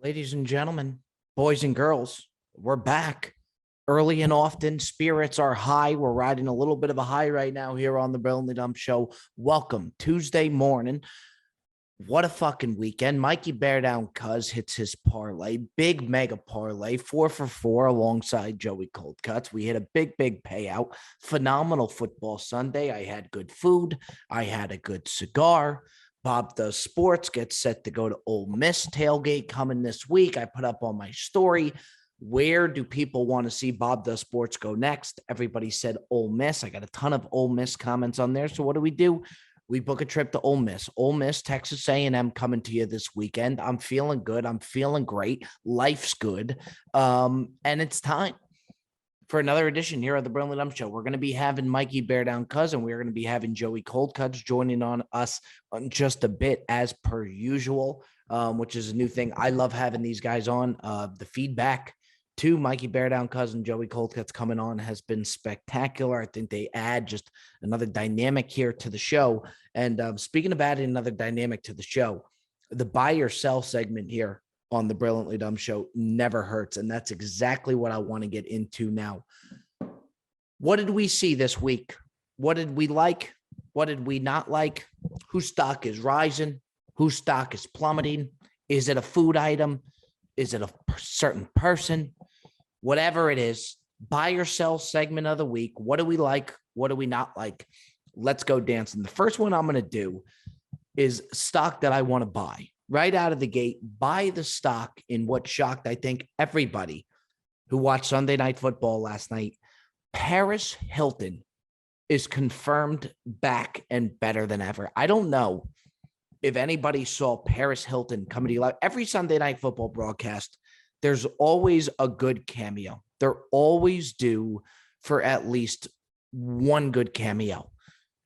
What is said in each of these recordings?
Ladies and gentlemen, boys and girls, we're back early and often. Spirits are high. We're riding a little bit of a high right now here on the Brilliantly Dumb Show. Welcome Tuesday morning. What a fucking weekend. Mikey Bear Down Cuz hits his parlay, big mega parlay, 4 for 4 alongside Joey Cold Cuts. We hit a big payout. Phenomenal football Sunday. I had good food. I had a good cigar. Bob Does Sports gets set to go to Ole Miss tailgate coming this week. I put up on my story, where do people want to see Bob Does Sports go next? Everybody said Ole Miss. I got a ton of Ole Miss comments on there. So what do? We book a trip to Ole Miss. Ole Miss, Texas A&M coming to you this weekend. I'm feeling good. I'm feeling great. Life's good. And it's time for another edition here of the Brilliantly Dumb Show. We're going to be having Mikey Bear Down Cousin. We're going to be having Joey Cold Cuts joining on us on just a bit as per usual, which is a new thing. I love having these guys on. The feedback to Mikey Bear Down Cousin, Joey Cold Cuts coming on has been spectacular. I think they add just another dynamic here to the show. And speaking of adding another dynamic to the show, the buy or sell segment here on the Brilliantly Dumb Show never hurts. And that's exactly what I want to get into now. What did we see this week? What did we like? What did we not like? Whose stock is rising? Whose stock is plummeting? Is it a food item? Is it a certain person? Whatever it is, buy or sell segment of the week. What do we like? What do we not like? Let's go dancing. The first one I'm going to do is stock that I want to buy. Right out of the gate, buy the stock in what shocked, I think, everybody who watched Sunday Night Football last night. Paris Hilton is confirmed back and better than ever. I don't know if anybody saw Paris Hilton coming to life. Every Sunday Night Football broadcast, there's always a good cameo. They're always due for at least one good cameo.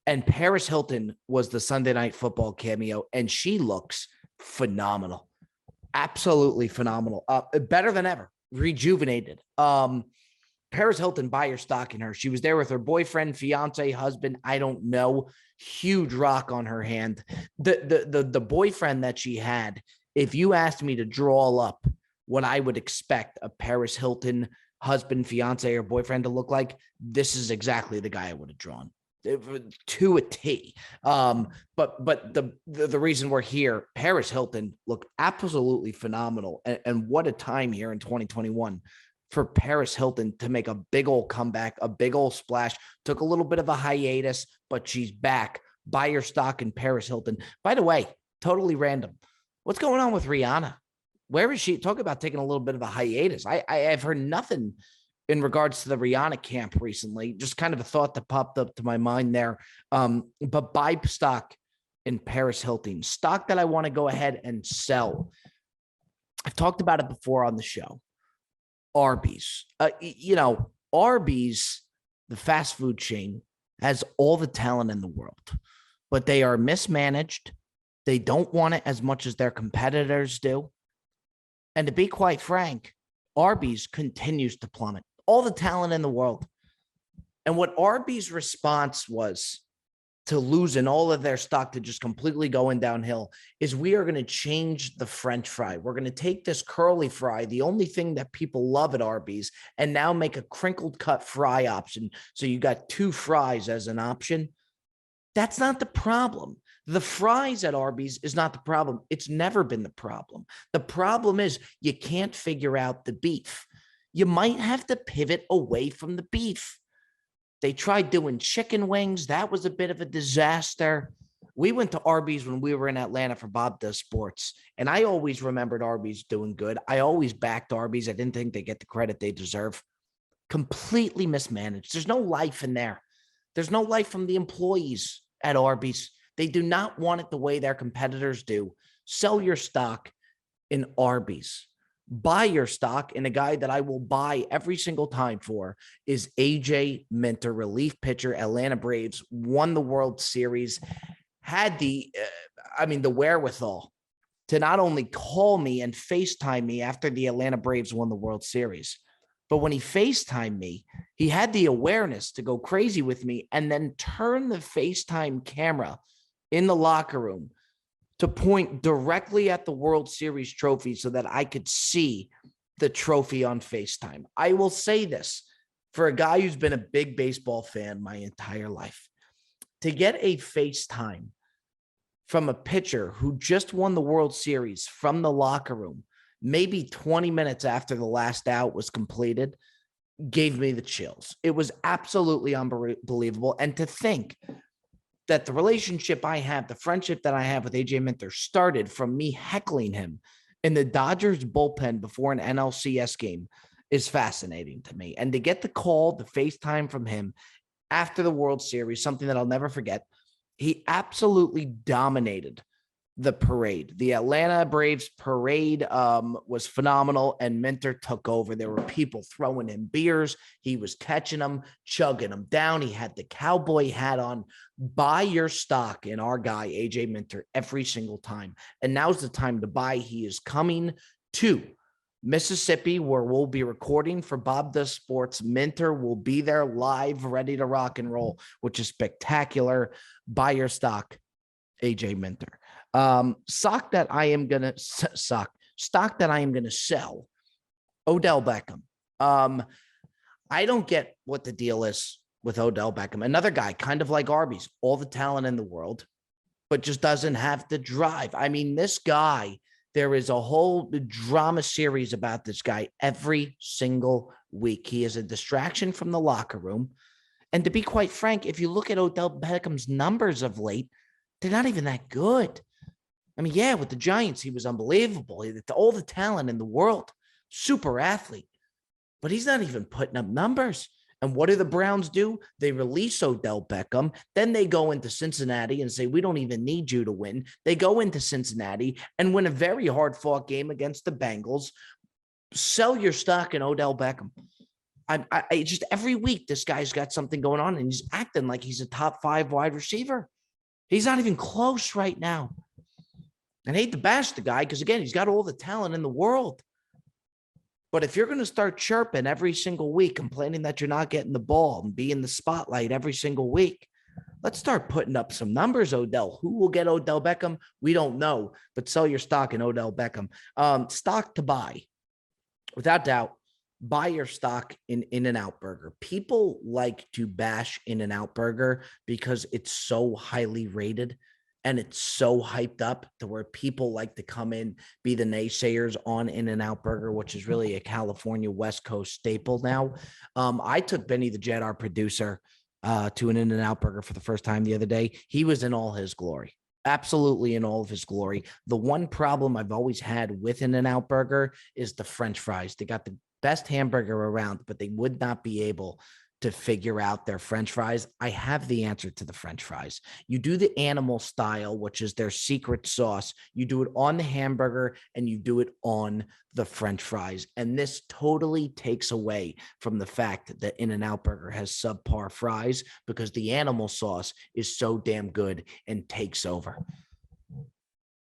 And Paris Hilton was the Sunday Night Football cameo, and she looks phenomenal. Absolutely phenomenal. Better than ever. Rejuvenated. Paris Hilton, buy your stock in her. She was there with her boyfriend, fiance, husband. I don't know. Huge rock on her hand. The boyfriend that she had, if you asked me to draw up what I would expect a Paris Hilton husband, fiance, or boyfriend to look like, this is exactly the guy I would have drawn. To a T. But the reason we're here, Paris Hilton looked absolutely phenomenal. And what a time here in 2021 for Paris Hilton to make a big old comeback, a big old splash. Took a little bit of a hiatus, but she's back. Buy your stock in Paris Hilton. By the way, totally random. What's going on with Rihanna? Where is she? Talk about taking a little bit of a hiatus. I've heard nothing in regards to the Rihanna camp recently. Just kind of a thought that popped up to my mind there. But buy stock in Paris Hilton. Stock that I want to go ahead and sell. I've talked about it before on the show. Arby's. Arby's, the fast food chain, has all the talent in the world, but they are mismanaged. They don't want it as much as their competitors do. And to be quite frank, Arby's continues to plummet. All the talent in the world. And what Arby's response was to losing all of their stock to just completely going downhill is we are going to change the French fry. We're going to take this curly fry, the only thing that people love at Arby's, and now make a crinkled cut fry option. So you got two fries as an option. That's not the problem. The fries at Arby's is not the problem. It's never been the problem. The problem is you can't figure out the beef. You might have to pivot away from the beef. They tried doing chicken wings. That was a bit of a disaster. We went to Arby's when we were in Atlanta for Bob Does Sports, and I always remembered Arby's doing good. I always backed Arby's. I didn't think they get the credit they deserve. Completely mismanaged. There's no life in there. There's no life from the employees at Arby's. They do not want it the way their competitors do. Sell your stock in Arby's. Buy your stock in a guy that I will buy every single time for is AJ Minter, relief pitcher, Atlanta Braves, won the World Series, had the wherewithal to not only call me and FaceTime me after the Atlanta Braves won the World Series, but when he FaceTimed me, he had the awareness to go crazy with me and then turn the FaceTime camera in the locker room to point directly at the World Series trophy so that I could see the trophy on FaceTime. I will say this for a guy who's been a big baseball fan my entire life, to get a FaceTime from a pitcher who just won the World Series from the locker room, maybe 20 minutes after the last out was completed, gave me the chills. It was absolutely unbelievable. And to think that the relationship I have, the friendship that I have with AJ Minter started from me heckling him in the Dodgers bullpen before an NLCS game is fascinating to me. And to get the call, the FaceTime from him after the World Series, something that I'll never forget, he absolutely dominated the parade. The Atlanta Braves parade was phenomenal, and Minter took over. There were people throwing him beers. He was catching them, chugging them down. He had the cowboy hat on. Buy your stock in our guy, AJ Minter, every single time. And now's the time to buy. He is coming to Mississippi, where we'll be recording for Bob Does Sports. Minter will be there live, ready to rock and roll, which is spectacular. Buy your stock, AJ Minter. Stock that I am gonna sell. Odell Beckham. I don't get what the deal is with Odell Beckham. Another guy, kind of like Arby's, all the talent in the world, but just doesn't have the drive. I mean, this guy, there is a whole drama series about this guy every single week. He is a distraction from the locker room. And to be quite frank, if you look at Odell Beckham's numbers of late, they're not even that good. I mean, yeah, with the Giants, he was unbelievable. All the talent in the world, super athlete, but he's not even putting up numbers. And what do the Browns do? They release Odell Beckham. Then they go into Cincinnati and say, we don't even need you to win. They go into Cincinnati and win a very hard-fought game against the Bengals. Sell your stock in Odell Beckham. I just every week, this guy's got something going on, and he's acting like he's a top 5 wide receiver. He's not even close right now. And I hate to bash the guy because, again, he's got all the talent in the world. But if you're going to start chirping every single week, complaining that you're not getting the ball and be in the spotlight every single week, let's start putting up some numbers, Odell. Who will get Odell Beckham? We don't know, but sell your stock in Odell Beckham. Stock to buy. Without doubt, buy your stock in In-N-Out Burger. People like to bash In-N-Out Burger because it's so highly rated and it's so hyped up to where people like to come in, be the naysayers on In-N-Out Burger, which is really a California West Coast staple now. I took Benny the Jet, our producer, to an In-N-Out Burger for the first time the other day. He was in all his glory. Absolutely in all of his glory. The one problem I've always had with In-N-Out Burger is the French fries. They got the best hamburger around, but they would not be able to figure out their French fries. I have the answer to the French fries. You do the animal style, which is their secret sauce. You do it on the hamburger and you do it on the French fries. And this totally takes away from the fact that In-N-Out Burger has subpar fries because the animal sauce is so damn good and takes over.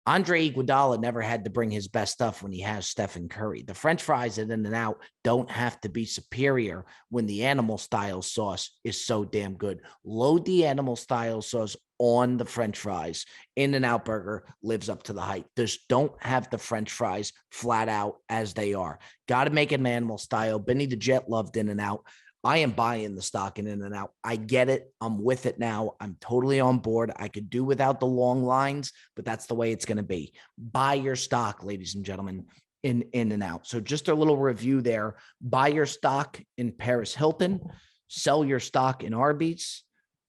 Andre Iguodala never had to bring his best stuff when he has Stephen Curry. The French fries at In-N-Out don't have to be superior when the animal style sauce is so damn good. Load the animal style sauce on the French fries. In-N-Out Burger lives up to the hype. Just don't have the French fries flat out as they are. Got to make it an animal style. Benny the Jet loved In-N-Out. I am buying the stock in In-N-Out. I get it. I'm with it now. I'm totally on board. I could do without the long lines, but that's the way it's going to be. Buy your stock, ladies and gentlemen, in In-N-Out. So just a little review there. Buy your stock in Paris Hilton. Sell your stock in Arby's.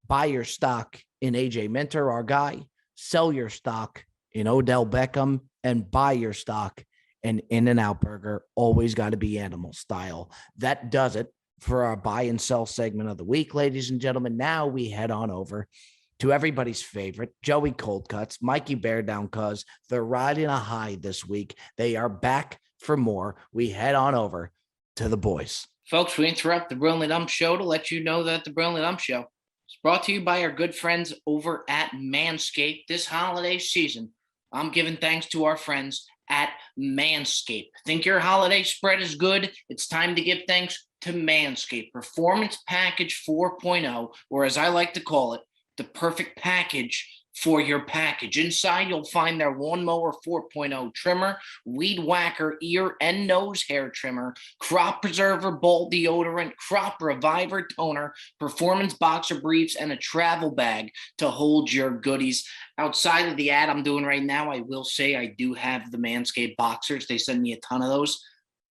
Buy your stock in AJ Minter, our guy. Sell your stock in Odell Beckham. And buy your stock in In-N-Out Burger. Always got to be animal style. That does it for our buy and sell segment of the week, ladies and gentlemen. Now we head on over to everybody's favorite, Joey Cold Cuts, Mikey Bear Down, cuz they're riding a high this week. They are back for more. We head on over to the boys. Folks, we interrupt the Brilliantly Dumb Show to let you know that the Brilliantly Dumb Show is brought to you by our good friends over at Manscaped. This holiday season, I'm giving thanks to our friends at Manscaped. Think your holiday spread is good? It's time to give thanks to Manscaped Performance Package 4.0, or as I like to call it, the perfect package for your package. Inside, you'll find their Lawnmower 4.0 trimmer, Weed Whacker ear and nose hair trimmer, Crop Preserver ball deodorant, Crop Reviver toner, Performance boxer briefs, and a travel bag to hold your goodies. Outside of the ad I'm doing right now, I will say I do have the Manscaped boxers. They send me a ton of those.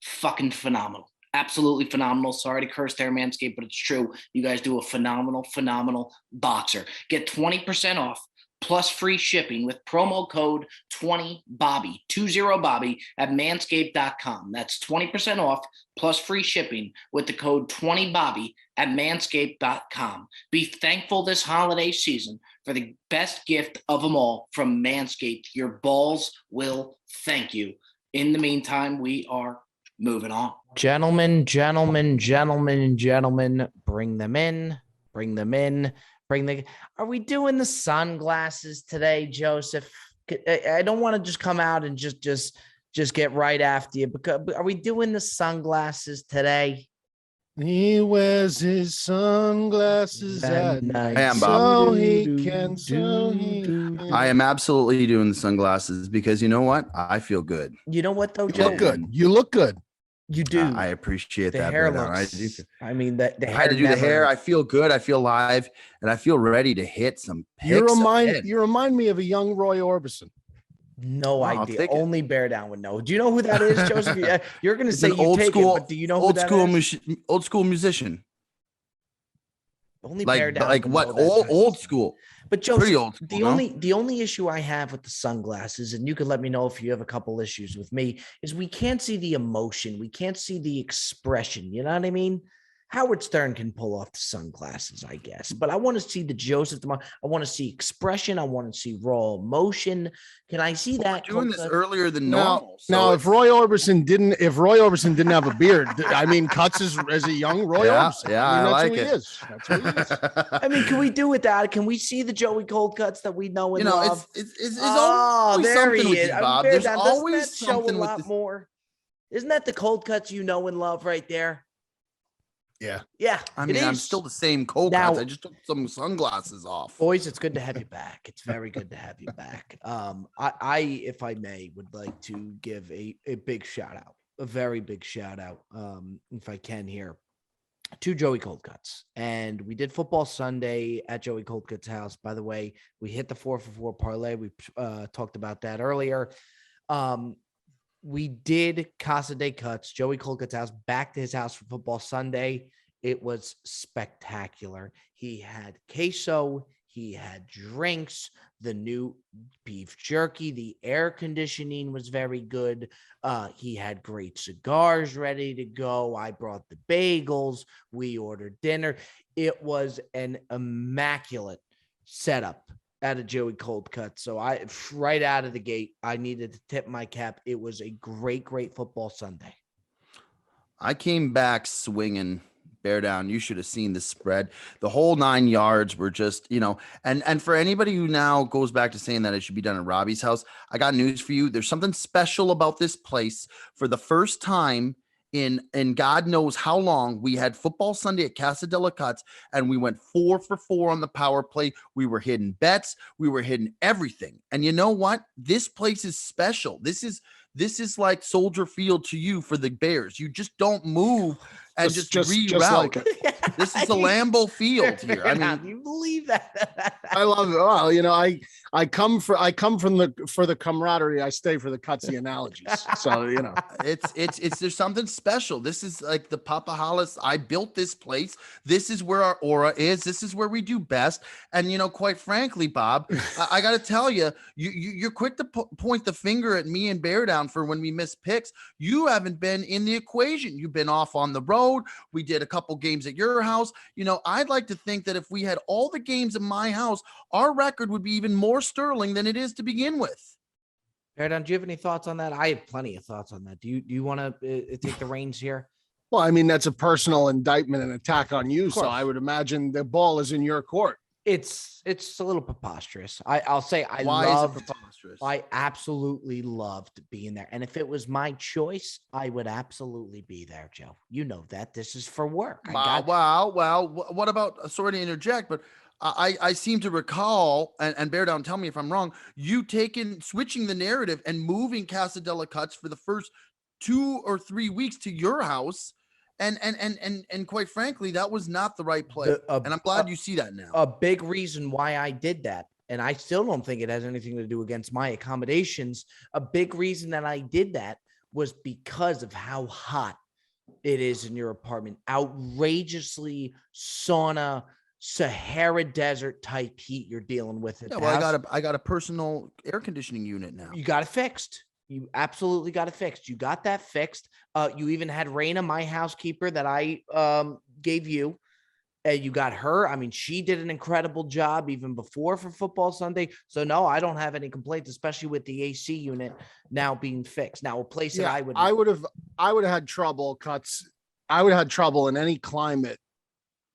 Fucking phenomenal. Absolutely phenomenal. Sorry to curse there, Manscaped, but it's true. You guys do a phenomenal boxer. Get 20% off plus free shipping with promo code 20Bobby, 20Bobby at manscaped.com. That's 20% off plus free shipping with the code 20Bobby at manscaped.com. Be thankful this holiday season for the best gift of them all from Manscaped. Your balls will thank you. In the meantime, we are moving on. Gentlemen, bring them in. Are we doing the sunglasses today, Joseph? I don't want to just come out and just get right after you, because are we doing the sunglasses today? He wears his sunglasses at night. I am, Bob. So he can. I am absolutely doing the sunglasses because you know what? I feel good. You know what though, You Joe? look good. You look good. You do. I appreciate The that. hair Bear down. looks. I mean, the I hair. had to do the hair. I feel good. I feel live, and I feel ready to hit some picks. You remind me of a young Roy Orbison. No I'll idea. take it. Only Bear Down would know. Do you know who that is, Joseph? You're going to It's say an you old take school, it, but do you know who that is? old school musician. Only Bear Down. Like would what? know that type of Old stuff. school. But Joseph, Pretty old school, the only issue I have with the sunglasses, and you could let me know if you have a couple issues with me, is we can't see the emotion. We can't see the expression. You know what I mean? Howard Stern can pull off the sunglasses, I guess, but I want to see the Joseph. I want to see expression. I want to see raw emotion. Can I see that? We're doing this earlier than Now, normal. now if Roy Orbison didn't have a beard, I mean, cuts as a young Roy Orbison. Yeah, I mean, I that's like who it. he is. That's who he is. I mean, can we do it that? Can we see the Joey Cold Cuts that we know and You know, love? it's oh, always there something he with is. you, I'm Bob. Bear There's Down. Doesn't always that show a something with lot this. more? Isn't that the Cold Cuts you know and love right there? Yeah. Yeah. I mean, I'm still the same cold Now- cuts. I just took some sunglasses off. Boys, it's good to have you back. It's very good to have you back. I, if I may, would like to give a big shout out, a very big shout out, if I can here, to Joey Cold Cuts. And we did football Sunday at Joey Cold Cuts' house. By the way, we hit the 4-for-4 parlay. We talked about that earlier. We did Casa de Cuts, Joey Cold Cuts' house, back to his house for football Sunday. It was spectacular. He had queso, he had drinks, the new beef jerky, the air conditioning was very good. He had great cigars ready to go. I brought the bagels. We ordered dinner. It was an immaculate setup at a Joey Cold Cut. So right out of the gate, I needed to tip my cap. It was a great football Sunday. I came back swinging. Bear Down. You should have seen the spread. The whole 9 yards were just, and for anybody who now goes back to saying that it should be done at Robbie's house, I got news for you. There's something special about this place. For the first time in God knows how long, we had football Sunday at Casa de la Cuts, and we went 4 for 4 on the power play. We were hitting bets. We were hitting everything. And you know what? This place is special. This is like Soldier Field to you for the Bears. You just don't move and just reroute. Like it. This is the Lambeau Field here. I mean, you believe that? I love it. Well, I come for the camaraderie. I stay for the cutsy analogies. So it's there's something special. This is like the Papa Hollis. I built this place. This is where our aura is. This is where we do best. And quite frankly, Bob, I got to tell you, you're quick to point the finger at me and Bear Down for when we miss picks. You haven't been in the equation. You've been off on the road. We did a couple games at your house. I'd like to think that if we had all the games in my house, our record would be even more sterling than it is to begin with. Bear Down, do you have any thoughts on that? I have plenty of thoughts on that. Do you want to take the reins here? Well, I mean, that's a personal indictment and attack on you. So I would imagine the ball is in your court. It's a little preposterous. I'll say Why is it preposterous? I absolutely loved being there. And if it was my choice, I would absolutely be there, Joe. You know that. This is for work. Wow. What about, sorry to interject, but I seem to recall, and bear down, tell me if I'm wrong, you switching the narrative and moving Casadella Cuts for the first 2 or 3 weeks to your house. And quite frankly, that was not the right play. And I'm glad you see that now. A big reason why I did that, and I still don't think it has anything to do against my accommodations. A big reason that I did that was because of how hot it is in your apartment. Outrageously sauna, Sahara Desert type heat you're dealing with. Yeah, well, I got a personal air conditioning unit now. You got it fixed. You absolutely got it fixed. You got that fixed. You even had Raina, my housekeeper that I gave you. You got her. I mean, she did an incredible job even before for football Sunday. So no, I don't have any complaints, especially with the AC unit now being fixed. Now, a place that I would have had trouble, Cuts. I would have had trouble in any climate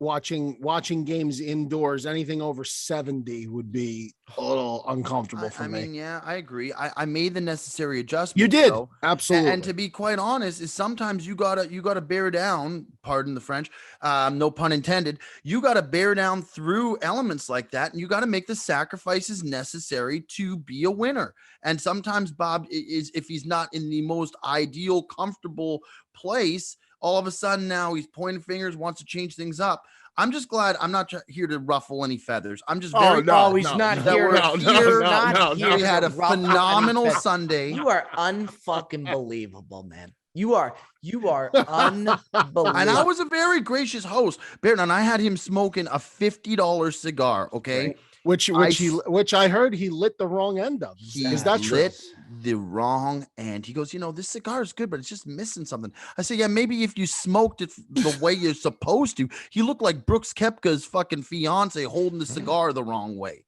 watching games indoors. Anything over 70 would be a little uncomfortable for me. I mean, yeah, I agree. I made the necessary adjustments. You did, though. absolutely. And to be quite honest, is sometimes you gotta bear down. Pardon the French, no pun intended. You gotta bear down through elements like that, and you gotta make the sacrifices necessary to be a winner. And sometimes Bob is, if he's not in the most ideal, comfortable place, all of a sudden now he's pointing fingers, wants to change things up. I'm just glad I'm not here to ruffle any feathers. I'm just very glad he's not here. We had a phenomenal Sunday. You are unfucking believable, man. You are unbelievable. And I was a very gracious host. Baird, and I had him smoking a $50 cigar. Okay. Right. Which I heard he lit the wrong end of. Is that true? Lit the wrong end. He goes, this cigar is good, but it's just missing something. I say, yeah, maybe if you smoked it the way you're supposed to. You look like Brooks Koepka's fucking fiance holding the cigar the wrong way.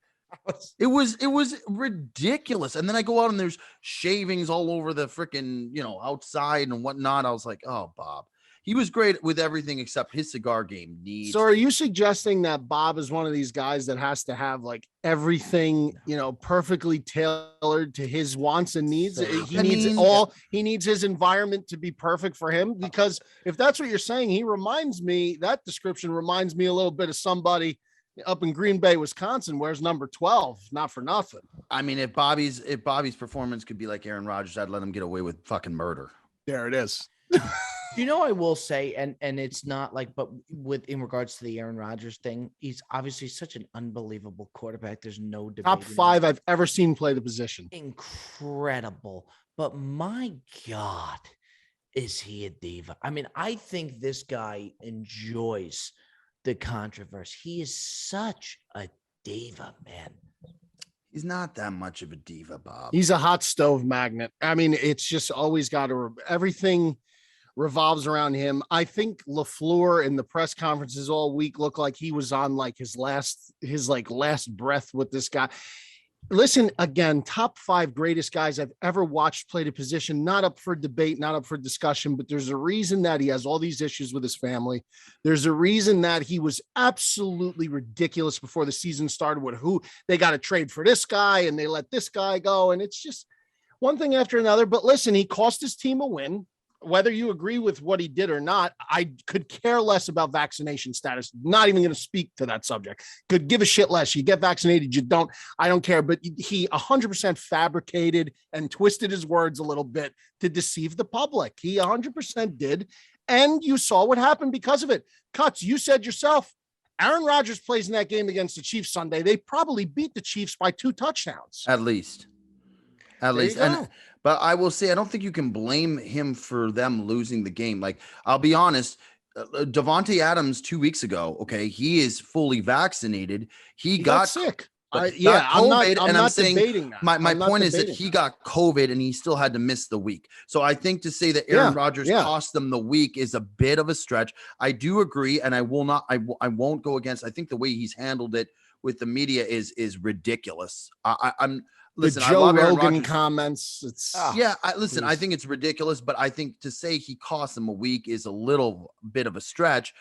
It was ridiculous. And then I go out and there's shavings all over the freaking, outside and whatnot. I was like, oh, Bob. He was great with everything except his cigar game needs. So are you suggesting that Bob is one of these guys that has to have like everything, perfectly tailored to his wants and needs? He needs his environment to be perfect for him? Because if that's what you're saying, that description reminds me a little bit of somebody up in Green Bay, Wisconsin, wears number 12, not for nothing. I mean, if Bobby's performance could be like Aaron Rodgers, I'd let him get away with fucking murder. There it is. I will say, and it's not like, but in regards to the Aaron Rodgers thing, he's obviously such an unbelievable quarterback. There's no debate. Top 5 I've ever seen play the position. Incredible. But my God, is he a diva? I mean, I think this guy enjoys the controversy. He is such a diva, man. He's not that much of a diva, Bob. He's a hot stove magnet. I mean, it's just always got to, everything revolves around him. I think LaFleur in the press conferences all week looked like he was on like his last breath with this guy. Listen, again, top 5 greatest guys I've ever watched play the position, not up for debate, not up for discussion, but there's a reason that he has all these issues with his family. There's a reason that he was absolutely ridiculous before the season started with who they got to trade for this guy and they let this guy go. And it's just one thing after another. But listen, he cost his team a win. Whether you agree with what he did or not, I could care less about vaccination status. Not even going to speak to that subject. Could give a shit less. You get vaccinated, you don't. I don't care. But he 100% fabricated and twisted his words a little bit to deceive the public. He 100% did. And you saw what happened because of it. Cuts, you said yourself, Aaron Rodgers plays in that game against the Chiefs Sunday. They probably beat the Chiefs by 2 touchdowns. At least. But I will say, I don't think you can blame him for them losing the game. Like, I'll be honest, Devontae Adams 2 weeks ago, okay, he is fully vaccinated. He got sick. COVID, I'm not debating that. My point is that he got COVID and he still had to miss the week. So I think to say that Aaron Rodgers cost them the week is a bit of a stretch. I do agree, and I won't go against. I think the way he's handled it with the media is ridiculous. Listen, the Joe I love Rogan comments. I think it's ridiculous, but I think to say he cost them a week is a little bit of a stretch.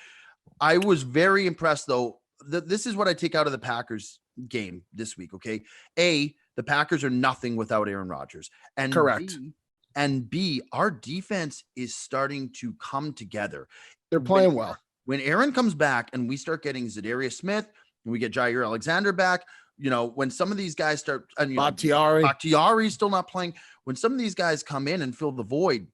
I was very impressed, though. This is what I take out of the Packers game this week. Okay, A, the Packers are nothing without Aaron Rodgers, and correct. B, our defense is starting to come together. They're playing well. When Aaron comes back and we start getting Zadarius Smith, and we get Jair Alexander back, when some of these guys start, and Bakhtiari's still not playing, when some of these guys come in and fill the void,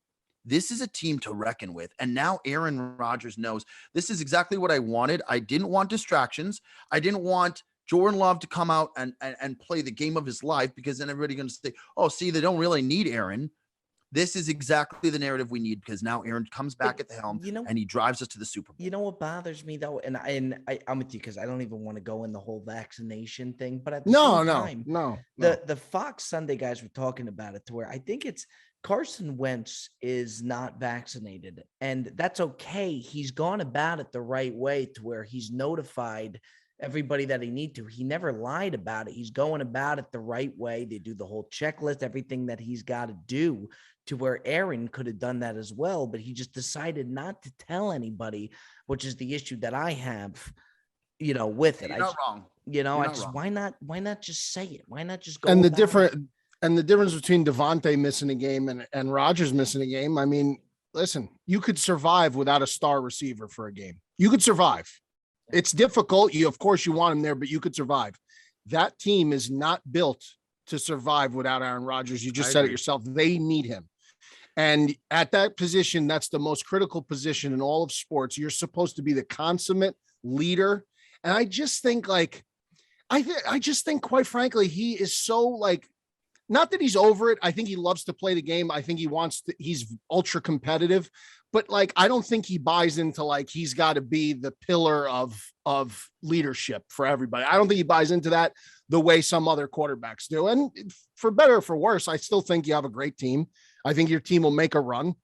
this is a team to reckon with. And now Aaron Rodgers knows this is exactly what I wanted. I didn't want distractions. I didn't want Jordan Love to come out and play the game of his life, because then everybody's going to say, oh, see, they don't really need Aaron. This is exactly the narrative we need, because now Aaron comes back at the helm and he drives us to the Super Bowl. You know what bothers me though, and I'm with you, because I don't even want to go in the whole vaccination thing. But at the same time, the Fox Sunday guys were talking about it to where I think it's Carson Wentz is not vaccinated, and that's okay. He's gone about it the right way to where he's notified everybody that he need to. He never lied about it. He's going about it the right way. They do the whole checklist, everything that he's got to do, to where Aaron could have done that as well, but he just decided not to tell anybody, which is the issue that I have, with it. You're not wrong. Why not just say it? Why not just go? And the difference between Devontae missing a game and Rodgers missing a game. I mean, listen, you could survive without a star receiver for a game. You could survive. It's difficult. Of course you want him there, but you could survive. That team is not built to survive without Aaron Rodgers. You just said it yourself. They need him. And at that position, that's the most critical position in all of sports. You're supposed to be the consummate leader. And I just think quite frankly, he is so not that he's over it. I think he loves to play the game. I think he's ultra competitive, but I don't think he buys into he's got to be the pillar of leadership for everybody. I don't think he buys into that the way some other quarterbacks do. And for better or for worse, I still think you have a great team. I think your team will make a run.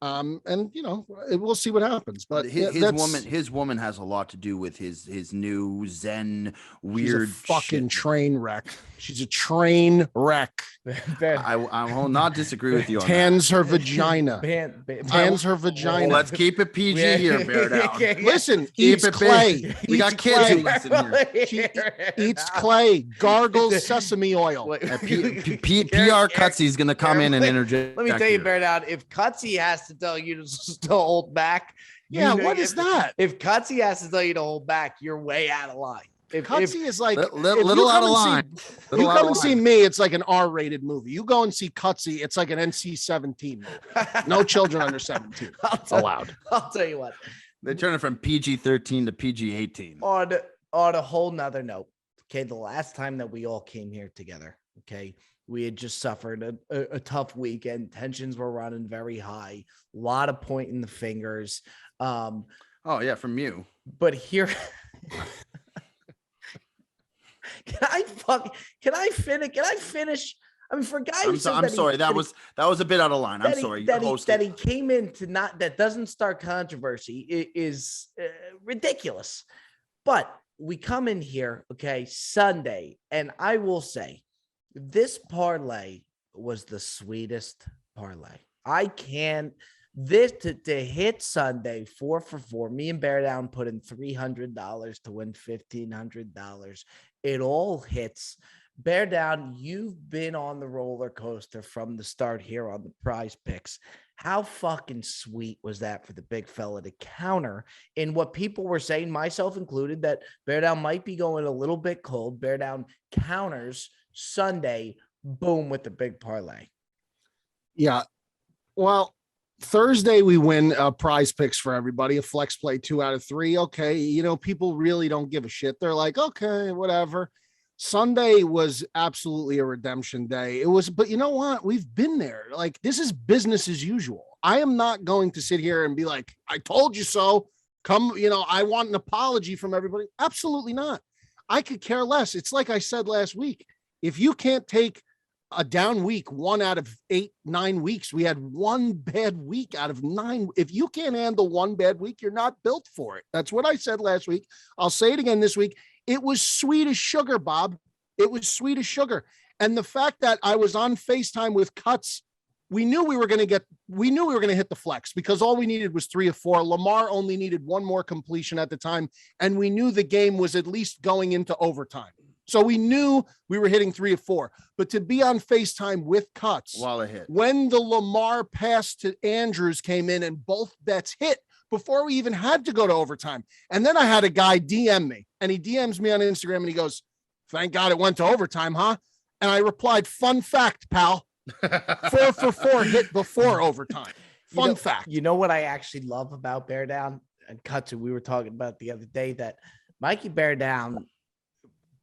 And we'll see what happens. But his woman has a lot to do with his new Zen weird fucking train wreck. She's a train wreck. I will not disagree with you on Tans that. her vagina. Tans her vagina. Well, let's keep it PG here, Bear Down. Listen, eats clay. We got kids who listen here. She eats clay, gargles sesame oil. PR Cutsy's going to come in and interject. Let me tell you, Bear Down, if Cutsy has to tell you to hold back, what is that? If Cutsy has to tell you to hold back, you're way out of line. Cutsy is little out of line. You come and see me, it's like an R-rated movie. You go and see Cutsy, it's like an NC-17 movie. No children under 17 allowed. I'll tell you what. They turn it from PG-13 to PG-18. On a whole nother note, okay, the last time that we all came here together, okay, we had just suffered a tough weekend. Tensions were running very high. A lot of pointing the fingers. Oh yeah, from you. But here, can I finish? I mean, for a guy, I'm sorry. That was a bit out of line. I'm sorry. That he came in to that doesn't start controversy is ridiculous. But we come in here, okay, Sunday, and I will say, this parlay was the sweetest parlay. To hit Sunday 4 for 4. Me and Bear Down put in $300 to win $1,500. It all hits. Bear Down, you've been on the roller coaster from the start here on the Prize Picks. How fucking sweet was that for the big fella to counter in what people were saying, myself included, that Bear Down might be going a little bit cold. Bear Down counters Sunday, boom, with the big parlay. Yeah. Well, Thursday we win Prize Picks for everybody, a flex play 2 out of 3. Okay. People really don't give a shit. They're like, okay, whatever. Sunday was absolutely a redemption day. It was, but you know what? We've been there. This is business as usual. I am not going to sit here and be like, I told you so. Come, I want an apology from everybody. Absolutely not. I could care less. It's like I said last week. If you can't take a down week, 1 out of 8, 9 weeks, we had 1 bad week out of 9. If you can't handle 1 bad week, you're not built for it. That's what I said last week. I'll say it again this week. It was sweet as sugar, Bob. It was sweet as sugar. And the fact that I was on FaceTime with Cuts, we knew we were going to hit the flex, because all we needed was 3 or 4. Lamar only needed 1 more completion at the time. And we knew the game was at least going into overtime. So we knew we were hitting 3 or 4, but to be on FaceTime with Cuts while it hit, when the Lamar pass to Andrews came in and both bets hit before we even had to go to overtime. And then I had a guy DM me, and he DMs me on Instagram, and he goes, "Thank God it went to overtime, huh?" And I replied, "Fun fact, pal, 4 for 4 hit before overtime. Fun fact." You know what I actually love about Bear Down and Kutsu? We were talking about the other day that Mikey Bear Down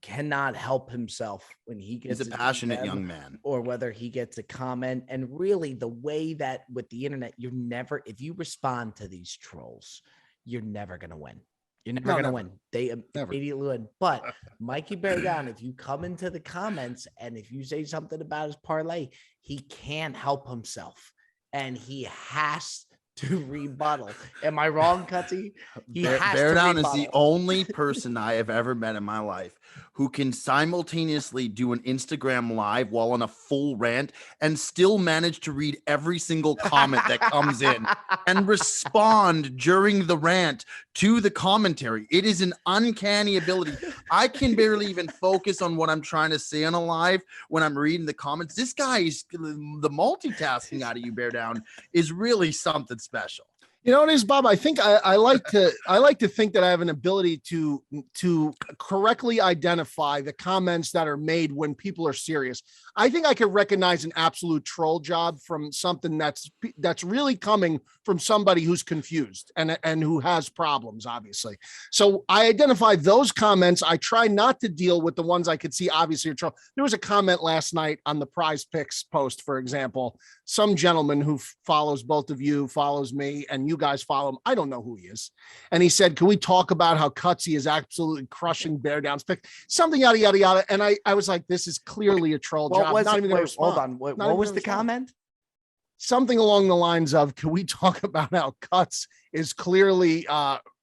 cannot help himself when he gets He's a passionate young man, or whether he gets a comment. And really, the way that with the internet, if you respond to these trolls, you're never going to win. You're never going to win. They immediately win. But Mikey Bear Down, if you come into the comments and if you say something about his parlay, he can't help himself. And he has to rebuttal. Am I wrong, Cutsy? Bear Down is the only person I have ever met in my life who can simultaneously do an Instagram live while on a full rant and still manage to read every single comment that comes in and respond during the rant to the commentary. It is an uncanny ability. I can barely even focus on what I'm trying to say on a live when I'm reading the comments. This guy is the multitasking out of you, Bear Down, is really something special. You know what it is, Bob? I think I like to think that I have an ability to correctly identify the comments that are made when people are serious. I think I could recognize an absolute troll job from something that's really coming from somebody who's confused and who has problems, obviously. So I identify those comments. I try not to deal with the ones I could see obviously are troll. There was a comment last night on the Prize Picks post, for example. Some gentleman who follows both of you, follows me, and you guys follow him. I don't know who he is. And he said, "Can we talk about how Cutsy is absolutely crushing Bear Down's pick?" Something yada, yada, yada. And I was like, this is clearly a troll job. What was not it? even gonna respond. Hold on. What was the comment? Something along the lines of, "Can we talk about how Cuts is clearly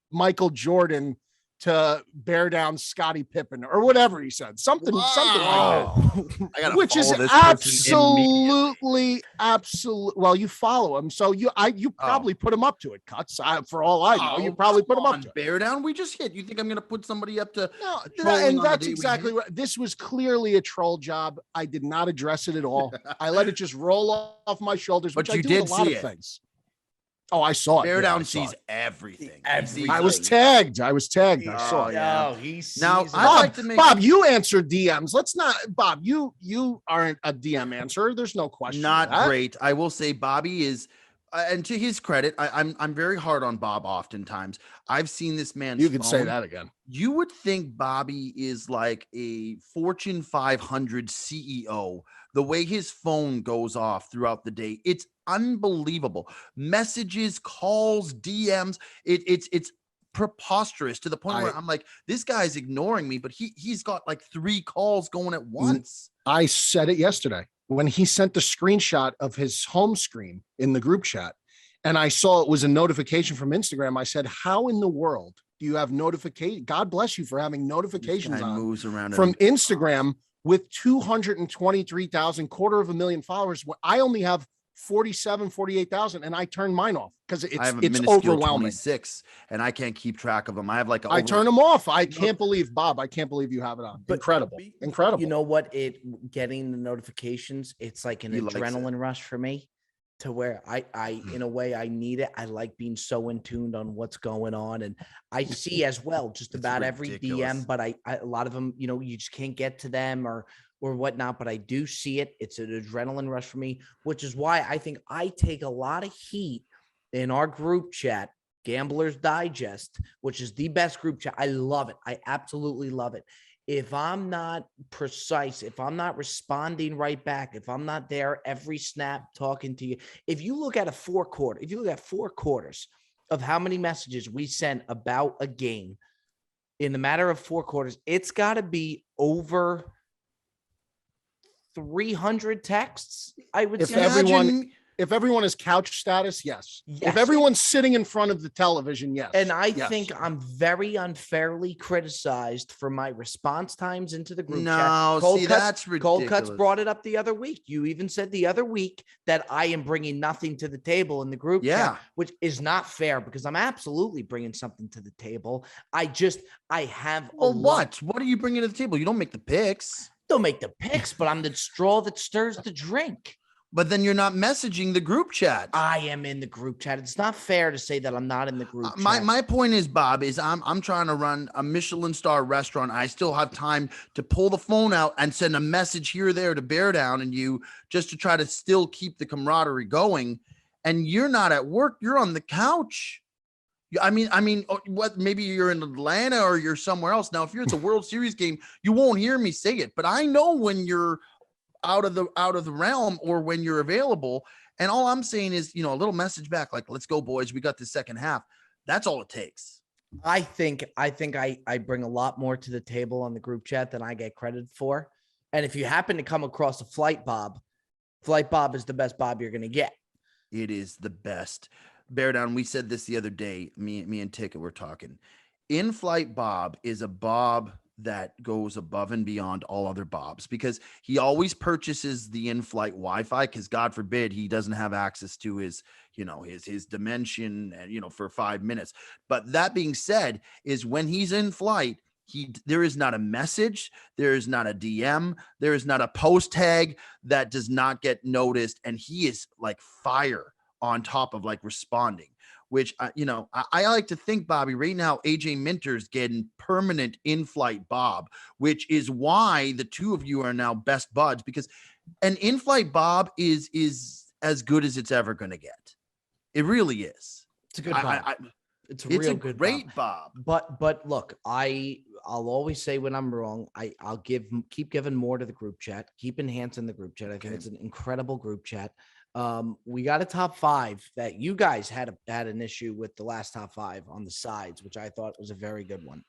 Michael Jordan to Bear Down Scottie Pippen," or whatever he said. Something like that. Which is absolutely. Well, you follow him, so you probably put him up to it, Cuts. For all I know, you probably put him up to it. Bear Down, we just hit. You think I'm going to put somebody up to? No, and that's exactly what. This was clearly a troll job. I did not address it at all. I let it just roll off my shoulders. But which you I do did with a lot see of it. things. Oh, I saw it. Bear Down saw sees it. everything. I was tagged. I saw it. Oh, he sees Now, it. I'd like to make Bob, you answer DMs. Let's not, Bob. You aren't a DM answerer. There's no question. Not great. I will say Bobby is, and to his credit, I'm very hard on Bob. Oftentimes, I've seen this man. You can say that again. You would think Bobby is like a Fortune 500 CEO. The way his phone goes off throughout the day, it's unbelievable. Messages, calls, DMs. It's preposterous to the point where I'm like, this guy's ignoring me, but he's got like 3 calls going at once. I said it yesterday when he sent the screenshot of his home screen in the group chat, and I saw it was a notification from Instagram. I said, "How in the world do you have notification? God bless you for having notifications on moves around from Instagram with 223,000, 250,000 followers. I only have 48,000, and I turn mine off because it's overwhelming. 26, and I can't keep track of them. I have like I turn them off. I can't believe, Bob. I can't believe you have it on. But incredible. You know what? Getting the notifications, it's like an adrenaline rush for me, to where I in a way I need it. I like being so in tuned on what's going on, and I see as well just about every DM, but I a lot of them, you just can't get to them or whatnot, but I do see it. It's an adrenaline rush for me, which is why I think I take a lot of heat in our group chat, Gamblers Digest, which is the best group chat. I love it. I absolutely love it. If I'm not precise, if I'm not responding right back, if I'm not there every snap talking to you, if you look at 4 quarters of how many messages we sent about a game in the matter of 4 quarters, it's got to be over 300 texts, I would say. If everyone is couch status, yes. If everyone's sitting in front of the television, yes. And I think I'm very unfairly criticized for my response times into the group chat. That's ridiculous. Cold Cuts brought it up the other week. You even said the other week that I am bringing nothing to the table in the group chat, which is not fair because I'm absolutely bringing something to the table. I have what are you bringing to the table? You don't make the picks. Don't make the picks, but I'm the straw that stirs the drink. but then you're not messaging the group chat. I am in the group chat. It's not fair to say that I'm not in the group chat. My point is, Bob, is I'm trying to run a Michelin star restaurant. I still have time to pull the phone out and send a message here or there to Bear Down and you, just to try to still keep the camaraderie going. And you're not at work. You're on the couch. I mean, what? Maybe you're in Atlanta or you're somewhere else. Now, if you're at the World Series game, you won't hear me say it, but I know when you're out of the realm or when you're available. And all I'm saying is, a little message back, like, let's go, boys. We got the second half. That's all it takes. I think I bring a lot more to the table on the group chat than I get credit for. And if you happen to come across a Flight Bob is the best Bob you're going to get. It is the best. Bear Down, we said this the other day. Me and Ticket were talking. In-Flight Bob is a Bob that goes above and beyond all other Bobs because he always purchases the in-flight Wi-Fi because God forbid he doesn't have access to his dimension and, for 5 minutes. But that being said, is when he's in flight, there is not a message, there is not a DM, there is not a post tag that does not get noticed. And he is like fire on top of like responding. Which, I like to think, Bobby, right now, AJ Minter's getting permanent in-flight Bob, which is why the two of you are now best buds, because an in-flight Bob is as good as it's ever going to get. It really is. It's a good Bob. It's a great Bob. But look, I'll always say when I'm wrong. I'll keep giving more to the group chat, keep enhancing the group chat. I think it's an incredible group chat. We got a top 5 that you guys had an issue with the last top 5 on the sides, which I thought was a very good one.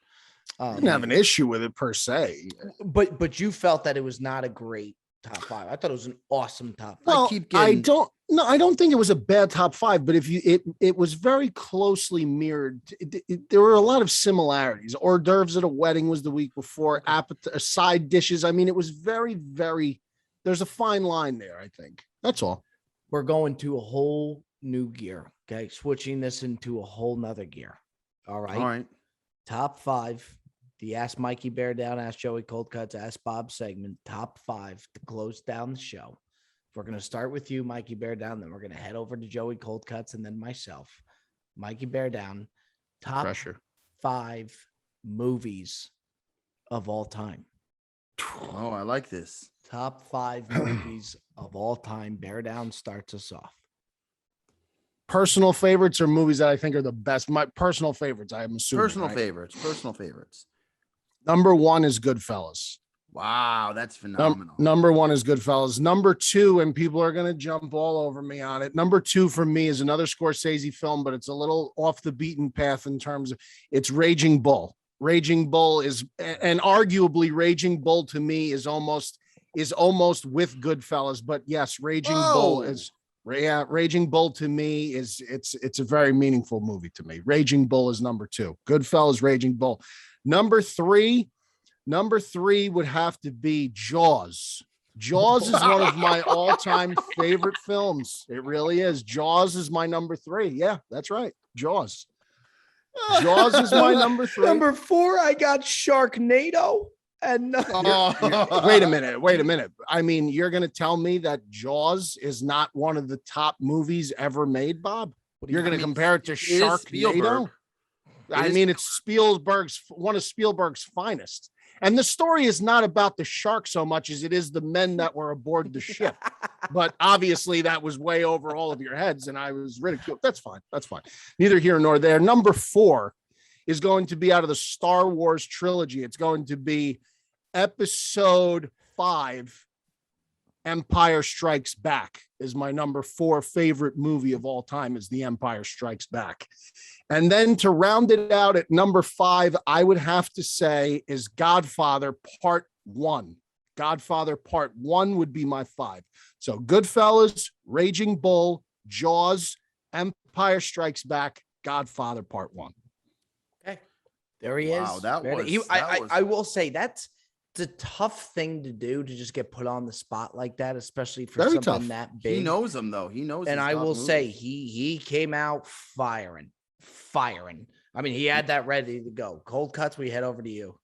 I didn't have an issue with it per se, but you felt that it was not a great top 5. I thought it was an awesome top 5. Well, I don't think it was a bad top 5, but it was very closely mirrored. There were a lot of similarities. Hors d'oeuvres at a wedding was the week before. Side dishes. I mean, it was very, very. There's a fine line there. I think that's all. We're going to a whole new gear. Okay. Switching this into a whole nother gear. All right. All right. Top 5. The Ask Mikey Bear Down, Ask Joey Cold Cuts, Ask Bob segment. Top 5 to close down the show. We're going to start with you, Mikey Bear Down. Then we're going to head over to Joey Cold Cuts and then myself. Mikey Bear Down. Top 5 movies of all time. Oh, I like this. Top 5 movies of all time. Bear Down starts us off. Personal favorites or movies that I think are the best. My personal favorites, I'm assuming. Personal favorites. Number 1 is Goodfellas. Wow, that's phenomenal. Number 1 is Goodfellas. Number 2, and people are going to jump all over me on it. Number 2 for me is another Scorsese film, but it's a little off the beaten path in terms of it's Raging Bull. Raging Bull is, and arguably Raging Bull to me is almost with Goodfellas, but yes, Raging Bull to me it's a very meaningful movie to me. Raging Bull is number 2. Goodfellas, Raging Bull. Number three would have to be Jaws. Jaws is one of my all-time favorite films. It really is. Jaws is my number 3. Yeah, that's right. Jaws is my number 3. Number 4, I got Sharknado. And wait a minute. I mean, you're going to tell me that Jaws is not one of the top movies ever made, Bob? You're going to compare it to Sharknado? I mean, it's one of Spielberg's finest. And the story is not about the shark so much as it is the men that were aboard the ship. But obviously that was way over all of your heads and I was ridiculed. That's fine. Neither here nor there. Number 4 is going to be out of the Star Wars trilogy. It's going to be Episode 5, Empire Strikes Back is my number 4 favorite movie of all time, is The Empire Strikes Back. And then to round it out at number 5, I would have to say is Godfather Part 1. Godfather Part 1 would be my 5. So Goodfellas, Raging Bull, Jaws, Empire Strikes Back, Godfather Part 1. Okay. There he is. Wow, I will say it's a tough thing to do, to just get put on the spot like that, especially for Very something tough. that big. He knows him though. He knows. And I will say he came out firing. I mean, he had that ready to go. Cold Cuts, we head over to you.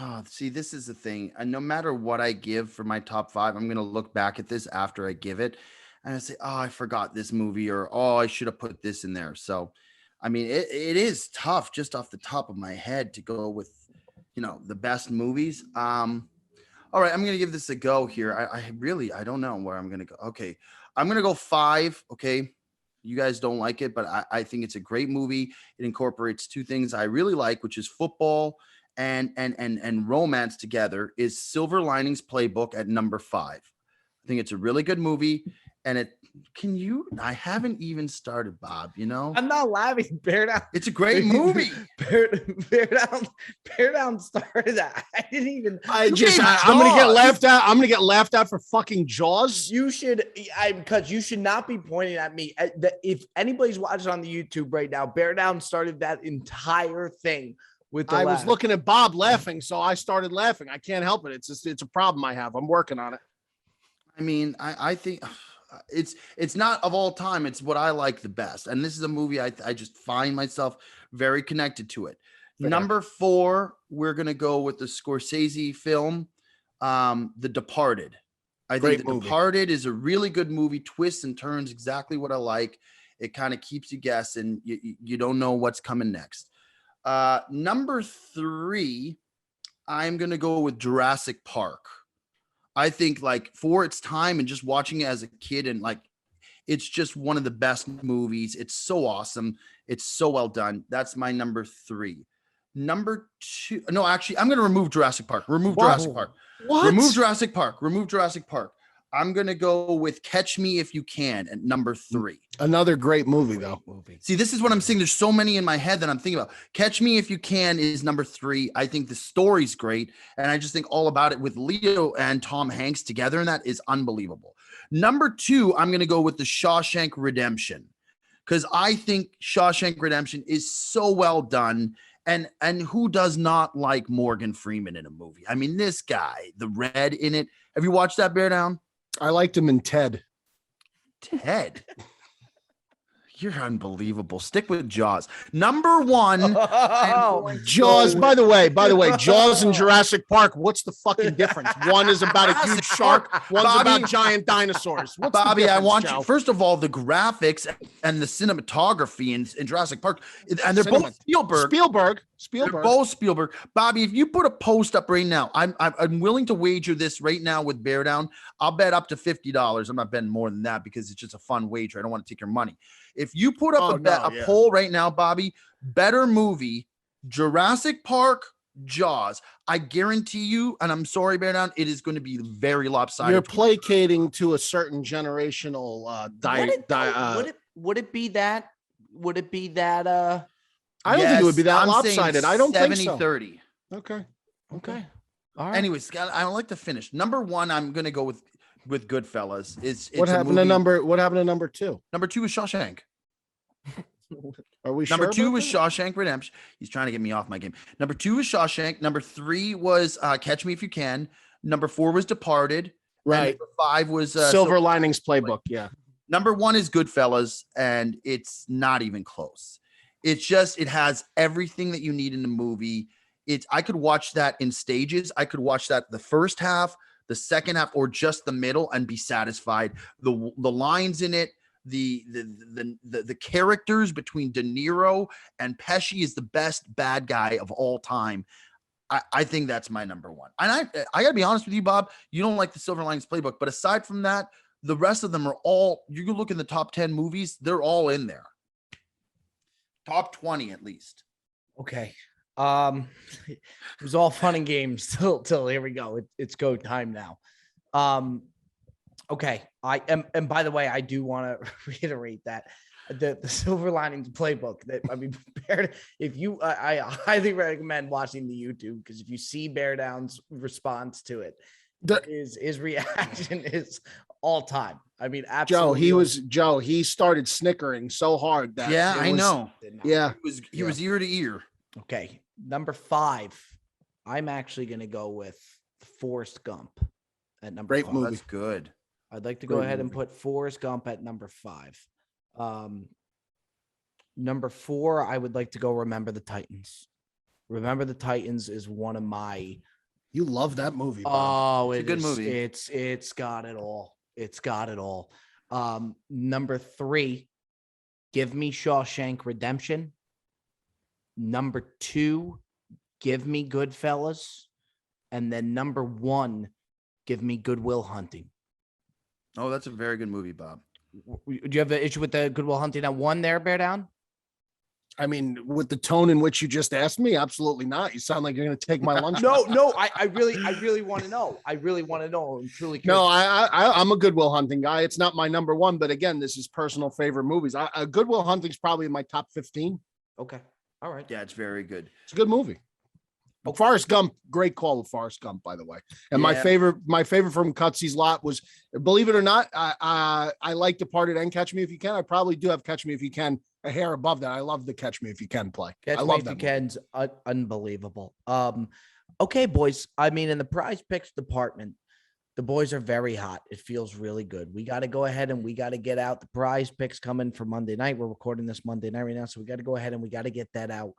Oh, see, this is the thing. And no matter what I give for my top five, I'm going to look back at this after I give it and I say, oh, I forgot this movie, or oh, I should have put this in there. So, I mean, it is tough just off the top of my head to go with, the best movies. All right, I'm going to give this a go here. I don't know where I'm going to go. Okay. I'm going to go 5. Okay. You guys don't like it, but I think it's a great movie. It incorporates two things I really like, which is football and romance together. Is Silver Linings Playbook at number 5. I think it's a really good movie. And I haven't even started, Bob, I'm not laughing. Bear down. It's a great movie. Bear down started that. I didn't even. I'm gonna get laughed at. I'm gonna get laughed at for fucking Jaws. You should, because you should not be pointing at me. If anybody's watching on the YouTube right now, Bear Down started that entire thing with the I laugh. was looking at Bob laughing, so I started laughing. I can't help it. It's a problem I have. I'm working on it. I mean, I think it's not of all time. It's what I like the best. And this is a movie I just find myself very connected to it. Fair. Number 4, we're going to go with the Scorsese film, The Departed. I think The Departed is a really good movie, twists and turns, exactly what I like. It kind of keeps you guessing. You don't know what's coming next. Number 3, I'm going to go with Jurassic Park. I think for its time and just watching it as a kid and it's just one of the best movies. It's so awesome. It's so well done. That's my number 3. Number 2. No, actually, I'm going to remove Jurassic Park. Jurassic Park. What? Remove Jurassic Park. I'm going to go with Catch Me If You Can at number 3. Another great movie, though. See, this is what I'm saying. There's so many in my head that I'm thinking about. Catch Me If You Can is number 3. I think the story's great. And I just think all about it with Leo and Tom Hanks together. And that is unbelievable. Number 2, I'm going to go with The Shawshank Redemption. Because I think Shawshank Redemption is so well done. And who does not like Morgan Freeman in a movie? I mean, this guy, the red in it. Have you watched that, Bear Down? I liked him in Ted. Ted? You're unbelievable. Stick with Jaws. Number 1. Jaws, by the way, Jaws and Jurassic Park. What's the fucking difference? One is about a huge shark. One's about giant dinosaurs. What's Bobby, the I want Joe? you. First of all, the graphics and the cinematography in Jurassic Park, and they're both Spielberg. They're both Spielberg. Bobby, if you put a post up right now, I'm willing to wager this right now with Bear Down. I'll bet up to $50. I'm not betting more than that because it's just a fun wager. I don't want to take your money. If you put up a poll right now, Bobby, better movie, Jurassic Park, Jaws, I guarantee you, and I'm sorry, Bear Down, it is going to be very lopsided. You're placating to a certain generational Would it be that? Would it be that? I don't think it would be that lopsided. I don't think so. 70-30. Okay. All right. Anyways, I don't like to finish. Number 1, I'm going to go with Goodfellas. What happened to number 2? Number 2 is Shawshank. Are we Number sure 2 was Shawshank Redemption. He's trying to get me off my game. Number 2 was Shawshank. Number 3 was Catch Me If You Can. Number 4 was Departed. Right. Number 5 was Silver Linings Playbook. Yeah. Number 1 is Goodfellas, and it's not even close. It's just, it has everything that you need in the movie. I could watch that in stages. I could watch that the first half, the second half, or just the middle and be satisfied. The lines in it, the characters between De Niro and Pesci is the best bad guy of all time. I think that's my number 1. And I gotta be honest with you, Bob, you don't like the Silver Linings Playbook, but aside from that, the rest of them are all, you can look in the top 10 movies, they're all in there. Top 20 at least. Okay. It was all fun and games till here we go. It's go time now. Okay. And by the way, I do want to reiterate that the Silver Linings Playbook, that if you, I highly recommend watching the YouTube, because if you see Bear Down's response to it, his reaction is all time. I mean, absolutely. Joe, he started snickering so hard that I know. Yeah. He was ear to ear. Okay. Number 5, I'm actually going to go with Forrest Gump at number 5. Movie. That's good. I'd like to go ahead and put Forrest Gump at number 5. Number 4, I would like to go Remember the Titans. Remember the Titans is one of my. You love that movie, Bob. Oh, It's a good is- movie. It's got it all. It's got it all. Number 3, give me Shawshank Redemption. Number 2, give me Goodfellas. And then number 1, give me Good Will Hunting. Oh, that's a very good movie, Bob. Do you have an issue with the Good Will Hunting at 1 there, Bear Down? I mean, with the tone in which you just asked me, absolutely not. You sound like you're going to take my lunch. No, I really want to know. I really want to know. I'm truly curious. No, I'm a Good Will Hunting guy. It's not my number 1, but again, this is personal favorite movies. Good Will Hunting's probably in my top 15. Okay. All right. Yeah, it's very good. It's a good movie. Okay. Forrest Gump, great call with Forrest Gump, by the way. And Yeah. my favorite from Cutsy's lot was, believe it or not, I like Departed and Catch Me If You Can. I probably do have Catch Me If You Can a hair above that. I love the Catch Me If You Can play. Catch I Me love If that You movie. Can's unbelievable. Okay, boys. I mean, in the prize picks department, the boys are very hot. It feels really good. We got to go ahead and we got to get out the prize picks coming for Monday night. We're recording this Monday night right now, so we got to go ahead and we got to get that out.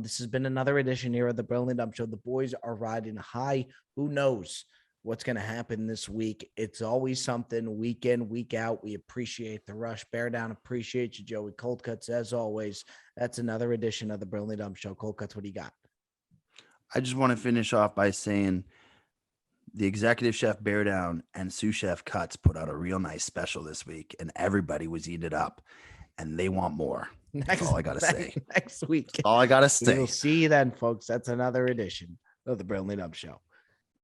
This has been another edition here of the Brilliant Dump Show. The boys are riding high. Who knows what's going to happen this week? It's always something week in, week out. We appreciate the rush. Bear Down, appreciate you, Joey. Cold Cuts, as always. That's another edition of the Brilliant Dump Show. Cold Cuts, what do you got? I just want to finish off by saying the executive chef Bear Down and sous chef Cuts put out a real nice special this week, and everybody was eating it up, and they want more. That's all I gotta say. Next week. All I gotta We'll say. see you then, folks. That's another edition of the Brilliant Dump Show.